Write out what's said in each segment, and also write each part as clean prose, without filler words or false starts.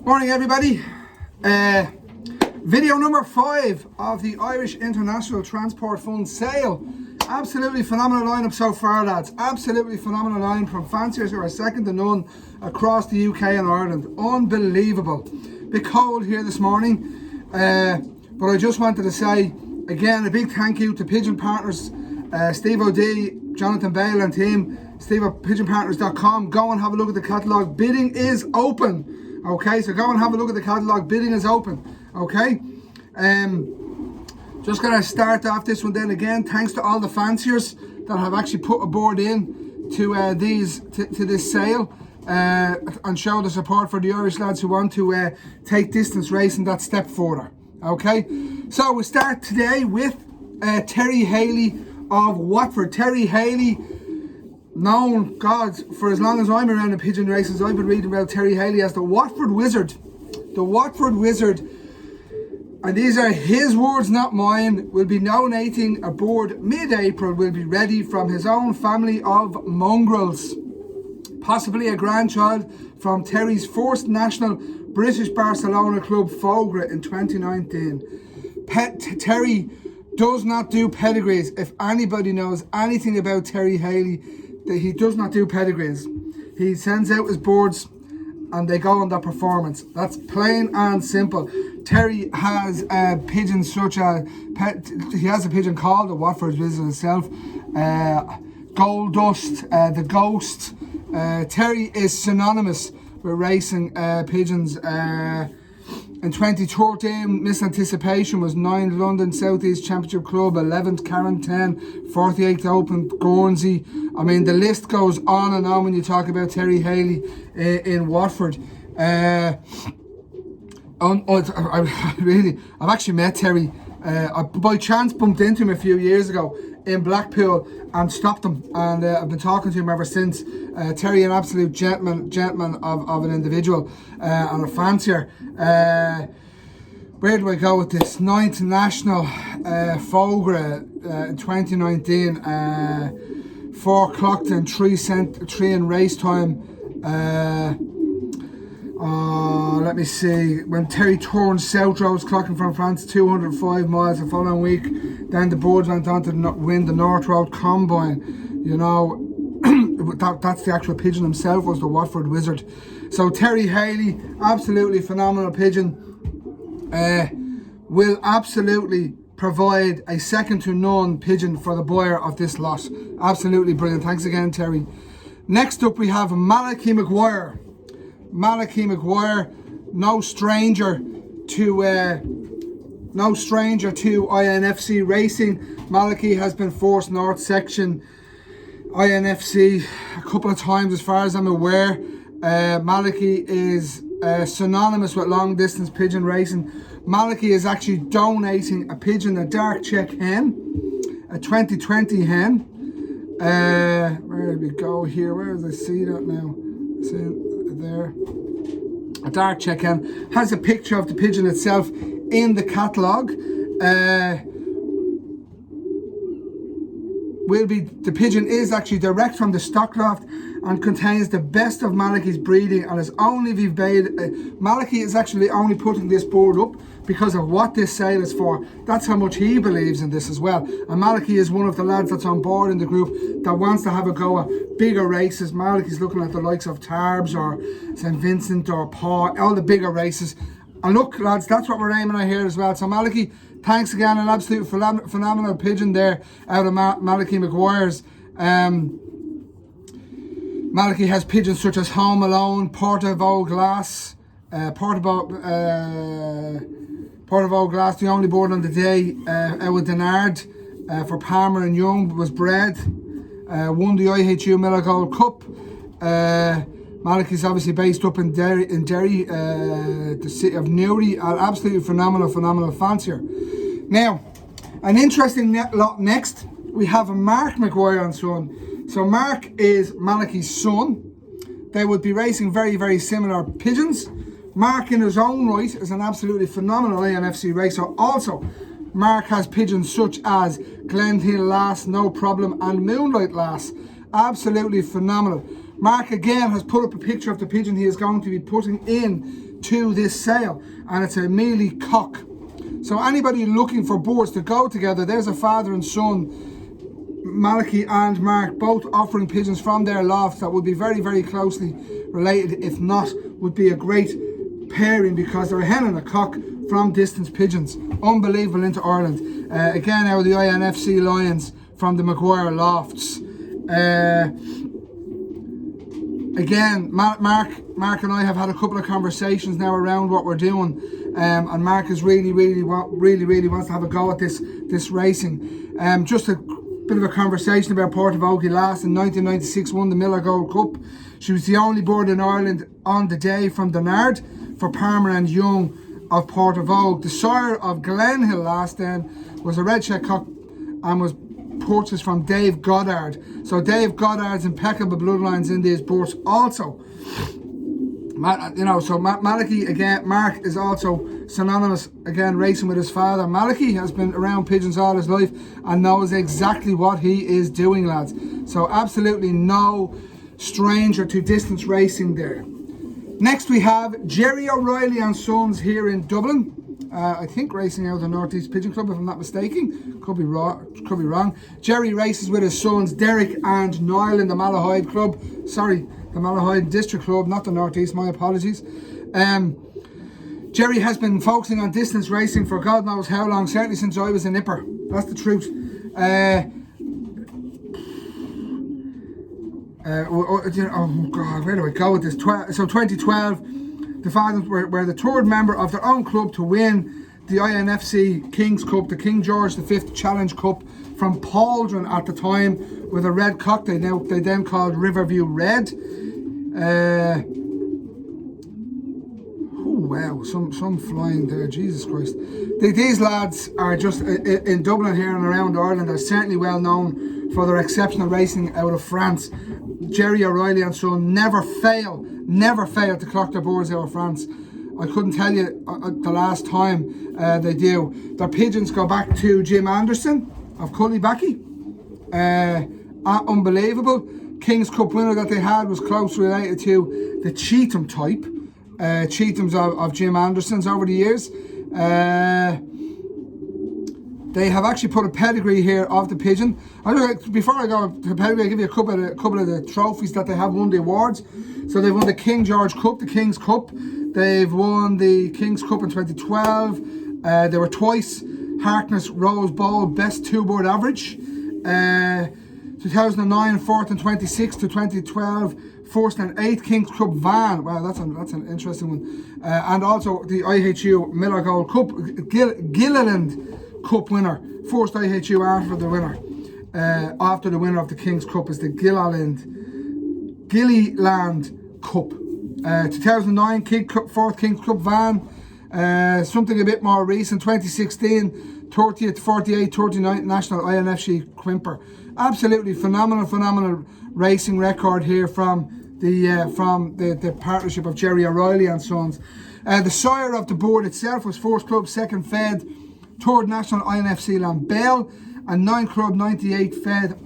Morning everybody. Video number 5 of the Irish International Transport Fund sale. Absolutely phenomenal lineup so far, lads. Absolutely phenomenal line from fanciers who are second to none across the UK and Ireland. Unbelievable. Bit cold here this morning, but I just wanted to say again a big thank you to Pigeon Partners, Steve O'D, Jonathan Bale and team. Steve at pigeonpartners.com. Go and have a look at the catalogue. Bidding is open. Okay, so go and have a look at the catalogue. Bidding is open. Okay. Just gonna start off this one then again. Thanks to all the fanciers that have actually put a board in to this sale and show the support for the Irish lads who want to take distance racing that step further. Okay, so we start today with Terry Haley of Watford. Terry Haley, known, God, for as long as I'm around in pigeon races, I've been reading about Terry Haley as the Watford Wizard. The Watford Wizard, and these are his words, not mine, will be donating a board mid-April, will be ready from his own family of mongrels. Possibly a grandchild from Terry's first national British Barcelona club, Fogra, in 2019. Terry does not do pedigrees. If anybody knows anything about Terry Haley, he does not do pedigrees. He sends out his boards and they go on their performance. That's plain and simple. Terry has pigeons such as, he has a pigeon called the Watford Wizard itself, Gold Dust, the Ghost. Terry is synonymous with racing pigeons. In 2013, Miss Anticipation was 9th London South East Championship Club, 11th Karen 10, 48th Open Guernsey. I mean, the list goes on and on when you talk about Terry Haley in Watford. I've actually met Terry. I by chance bumped into him a few years ago in Blackpool and stopped him, and I've been talking to him ever since. Terry, an absolute gentleman of an individual and a fancier. Where do I go with this? 9th National Fogra in 2019. 4 clocked and 3 in race time. Let me see. When Terry turned South Roads, clocking from France 205 miles the following week. Then the boards went on to win the North Road Combine. You know, that's the actual pigeon himself, was the Watford Wizard. So Terry Haley, absolutely phenomenal pigeon. Will absolutely provide a second to none pigeon for the buyer of this lot. Absolutely brilliant. Thanks again, Terry. Next up we have Malachi Maguire. Malachi Maguire, no stranger to INFC racing. Malachi has been forced North Section INFC a couple of times, as far as I'm aware. Malachi is synonymous with long distance pigeon racing. Malachi is actually donating a pigeon, a dark check hen, a 2020 hen. Where did we go here? Where does I see that now? See there. A dark check hen. Has a picture of the pigeon itself in the catalogue. The pigeon is actually direct from the stock loft and contains the best of Malachi's breeding and is only Malachi is actually only putting this board up because of what this sale is for. That's how much he believes in this as well. And Malachi is one of the lads that's on board in the group that wants to have a go at bigger races. Malachi's looking at the likes of Tarbes or St Vincent or Paw, all the bigger races. And look, lads, that's what we're aiming at here as well. So Malachi, thanks again, an absolute phenomenal pigeon there out of Malachi Maguire's. Malachi has pigeons such as Home Alone, Port of Vaux Glass, Port of Vaux Glass, the only board on the day, out with Denard for Palmer and Young, was bred, won the IHU Miller Gold Cup. Malachi's obviously based up in Derry, the city of Newry. An absolutely phenomenal fancier. Now, an interesting lot next, we have Mark Maguire and Son. So Mark is Malachi's son. They would be racing very, very similar pigeons. Mark in his own right is an absolutely phenomenal INFC racer. Also, Mark has pigeons such as Glenhill Lass, No Problem, and Moonlight Lass. Absolutely phenomenal. Mark again has put up a picture of the pigeon he is going to be putting in to this sale, and it's a mealy cock. So anybody looking for boards to go together, there's a father and son, Malachy and Mark, both offering pigeons from their lofts that would be very, very closely related. If not, would be a great pairing, because they're a hen and a cock from Distance Pigeons. Unbelievable into Ireland. Again, out of the INFC Lions from the Maguire Lofts. Again, Mark and I have had a couple of conversations now around what we're doing, and Mark is really wants to have a go at this racing. Just a bit of a conversation about Portavogie Lass in 1996 won the Miller Gold Cup. She was the only board in Ireland on the day from Donard for Palmer and Young of Portavogie. The sire of Glenhill Lass then was a red check cock and was purchased from Dave Goddard. So Dave Goddard's impeccable bloodlines in these boards also. So Malachy again, Mark is also synonymous again racing with his father. Malachy has been around pigeons all his life and knows exactly what he is doing, lads. So absolutely no stranger to distance racing there. Next we have Jerry O'Reilly and Sons here in Dublin. I think racing out of the North East Pigeon Club, if I'm not mistaken. Could be wrong. Jerry races with his sons Derek and Niall in the Malahide Club. Sorry, the Malahide District Club, not the North East. My apologies. Jerry has been focusing on distance racing for God knows how long. Certainly since I was a nipper. That's the truth. Oh God, where do I go with this? So 2012. The Fathers were the third member of their own club to win the INFC King's Cup, the King George V Challenge Cup from Pauldron at the time, with a red cock they then called Riverview Red. Oh wow, some flying there, Jesus Christ. These lads are just in Dublin here and around Ireland are certainly well known for their exceptional racing out of France. Jerry O'Reilly and Son never fail to clock their boards out of France. I couldn't tell you the last time they do. Their pigeons go back to Jim Anderson of Cullybacky. Unbelievable. King's Cup winner that they had was closely related to the Cheetham type. Cheethams of Jim Anderson's over the years. They have actually put a pedigree here of the pigeon. Before I go to pedigree, I'll give you a couple of the trophies that they have won the awards. So they've won the King George Cup, the King's Cup. They've won the King's Cup in 2012. They were twice Harkness Rose Bowl Best Two Board Average. 2009 4th and 26th to 2012 1st and 8th King's Cup Van. Wow, that's an interesting one. And also the IHU Miller Gold Cup Gilliland Cup winner, first IHU after the winner. After the winner of the King's Cup is the Gilliland Cup. 2009 4th King's Cup Van. Something a bit more recent, 2016 30th, 48th, 39th National INFC Quimper. Absolutely phenomenal racing record here from the partnership of Jerry O'Reilly and Sons. The sire of the board itself was 4th Club, 2nd Fed, 3rd National INFC Lambell, and 9th Club 98 Fed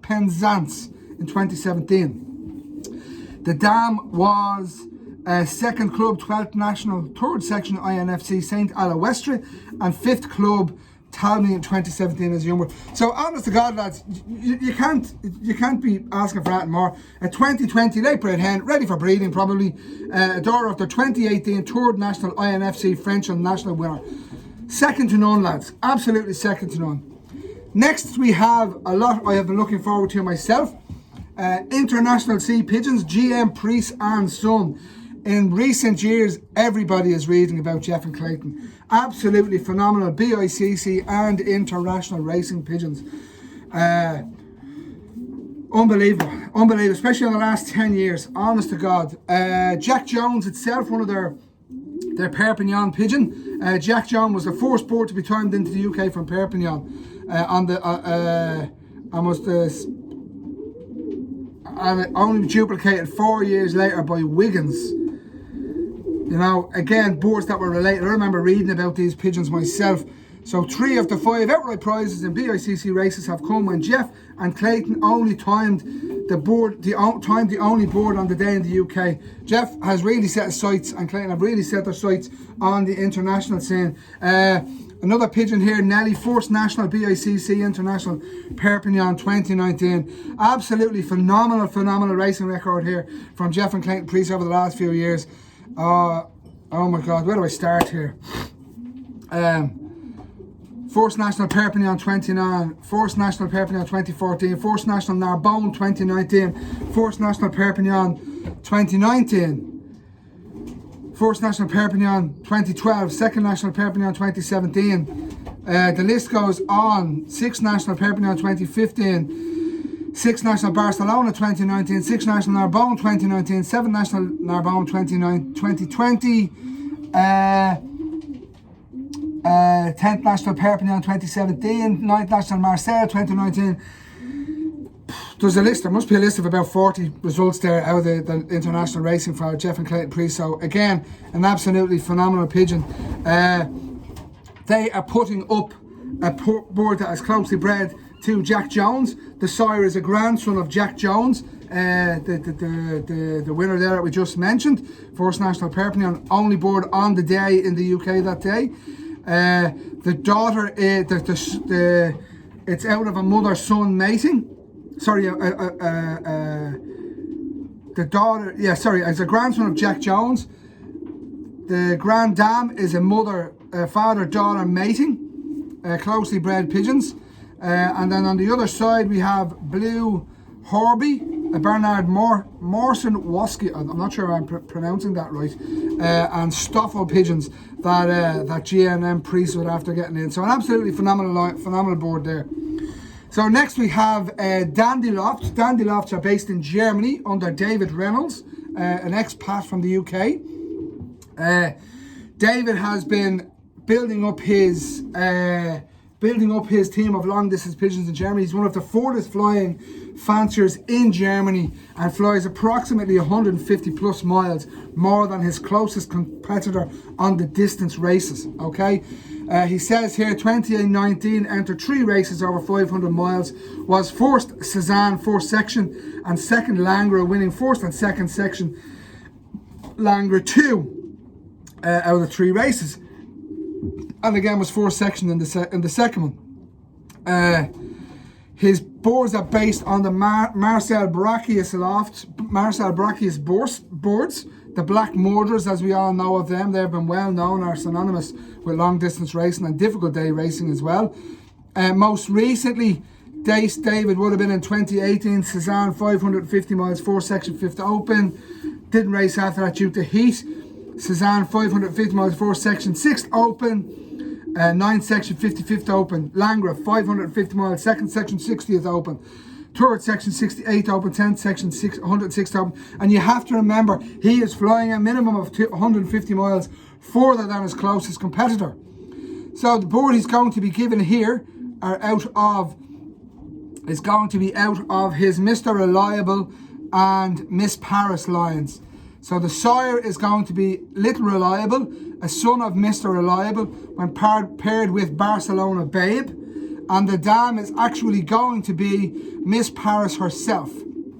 Penzance in 2017. The dam was 2nd Club 12th National 3rd Section INFC St. Alawestre, and 5th Club Talmy in 2017 as younger. So honest to God, lads, you can't be asking for that more. A 2020 late bred hen, ready for breeding probably. A daughter of the 2018 3rd National INFC French and National winner. Second to none, lads. Absolutely second to none. Next, we have a lot I have been looking forward to myself. International Sea Pigeons, GM Priest and Son. In recent years, everybody is reading about Jeff and Clayton. Absolutely phenomenal BICC and international racing pigeons. Unbelievable, especially in the last 10 years, honest to God. Jack Jones itself, one of their Perpignan pigeon. Jack Jones was the first board to be timed into the UK from Perpignan. And only duplicated 4 years later by Wiggins. You know, again, boards that were related. I remember reading about these pigeons myself. So 3 of the 5 outright prizes in BICC races have come when Jeff and Clayton only timed the only board on the day in the UK. Jeff has really set his sights, and Clayton have really set their sights on the international scene. Another pigeon here, Nelly, first national BICC International Perpignan 2019. Absolutely phenomenal racing record here from Jeff and Clayton Priest over the last few years. Oh my God, where do I start here? First National Perpignan 29, First National Perpignan 2014, First National Narbonne 2019, First National Perpignan 2019, First National Perpignan 2012, Second National Perpignan 2017. The list goes on. Sixth National Perpignan 2015, Sixth National Barcelona 2019, Sixth National Narbonne 2019, Seventh National Narbonne 2020, 10th National Perpignan 2017, 9th National Marseille 2019. There's a list, there must be a list of about 40 results there out of the international racing for Jeff and Clayton Priest. So again, an absolutely phenomenal pigeon. They are putting up a board that is closely bred to Jack Jones. The sire is a grandson of Jack Jones, the winner there that we just mentioned. First National Perpignan, only board on the day in the UK that day. The daughter, it's out of a mother-son mating. Sorry, the daughter, is a grandson of Jack Jones. The grand dam is a father-daughter mating, closely bred pigeons. And then on the other side we have Blue Horby, a Bernard Morrison Woski, I'm not sure I'm pronouncing that right, and Stoffel pigeons that GNM Priest would after getting in. So an absolutely phenomenal board there. So next we have Dandy Lofts. Dandy Lofts are based in Germany under David Reynolds, an expat from the UK. David has been building up his team of long distance pigeons in Germany. He's one of the furthest flying fanciers in Germany and flies approximately 150 plus miles more than his closest competitor on the distance races. Okay, he says here 2019 entered 3 races over 500 miles, was first Cezanne first section and second Langres, winning first and second section Langres 2 out of the 3 races, and again was first section in the second one. His boards are based on the Marcel Bracchius boards, the Black Murders, as we all know of them. They've been well known, are synonymous with long distance racing and difficult day racing as well. Most recently, David would have been in 2018, Cezanne 550 miles, 4 section 5th open. Didn't race after that due to heat. Cezanne 550 miles, 4 section 6th open. 9th section 55th open. Langres 550 miles, 2nd section 60th open. 3rd section 68th open, 10th section 106th open. And you have to remember, he is flying a minimum of 150 miles further than his closest competitor. So the board he's going to be given here is going to be out of his Mr. Reliable and Miss Paris lions. So the sire is going to be Little Reliable, a son of Mr. Reliable, when paired with Barcelona Babe. And the dam is actually going to be Miss Paris herself.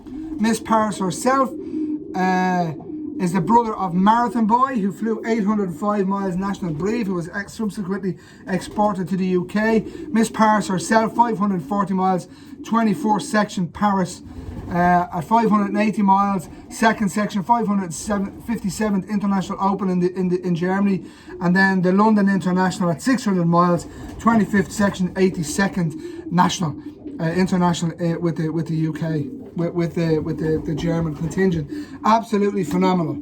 Miss Paris herself is the brother of Marathon Boy, who flew 805 miles national brief, who was subsequently exported to the UK. Miss Paris herself, 540 miles, 24 section Paris. At 580 miles, 2nd section, 557th International Open in Germany, and then the London International at 600 miles, 25th section, 82nd National International with the UK, with the German contingent. Absolutely phenomenal.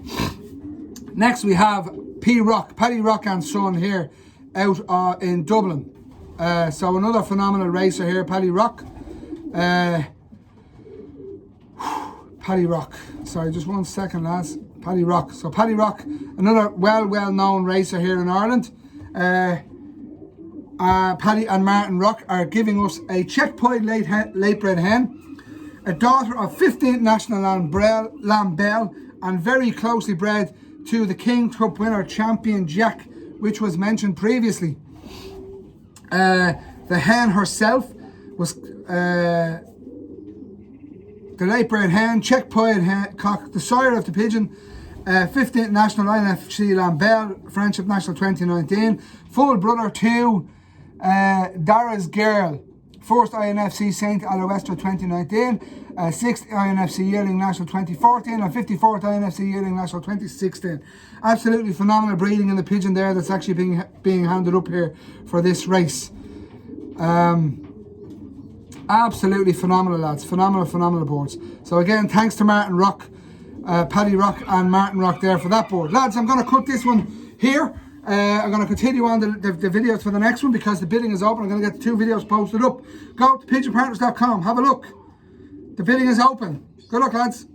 Next we have Paddy Rock and Son here out in Dublin. So another phenomenal racer here, Paddy Rock. Paddy Rock. Sorry, just 1 second, lads. Paddy Rock. So Paddy Rock, another well-known racer here in Ireland. Paddy and Martin Rock are giving us a check-pied late-bred hen, a daughter of 15th National Lambell, and very closely bred to the King Cup winner Champion Jack, which was mentioned previously. The hen herself was the late bred hen, check pied hen, cock, the sire of the pigeon, 15th National INFC Lambert Friendship National 2019, full brother to Dara's Girl, 1st INFC Saint Aloestra 2019, 6th INFC Yearling National 2014, and 54th INFC Yearling National 2016. Absolutely phenomenal breeding in the pigeon there that's actually being handed up here for this race. Absolutely phenomenal, lads. Phenomenal boards. So again, thanks to Martin Rock, Paddy Rock and Martin Rock there for that board. Lads, I'm going to cut this one here. I'm going to continue on the videos for the next one because the bidding is open. I'm going to get the 2 videos posted up. Go to pigeonpartners.com. Have a look. The bidding is open. Good luck, lads.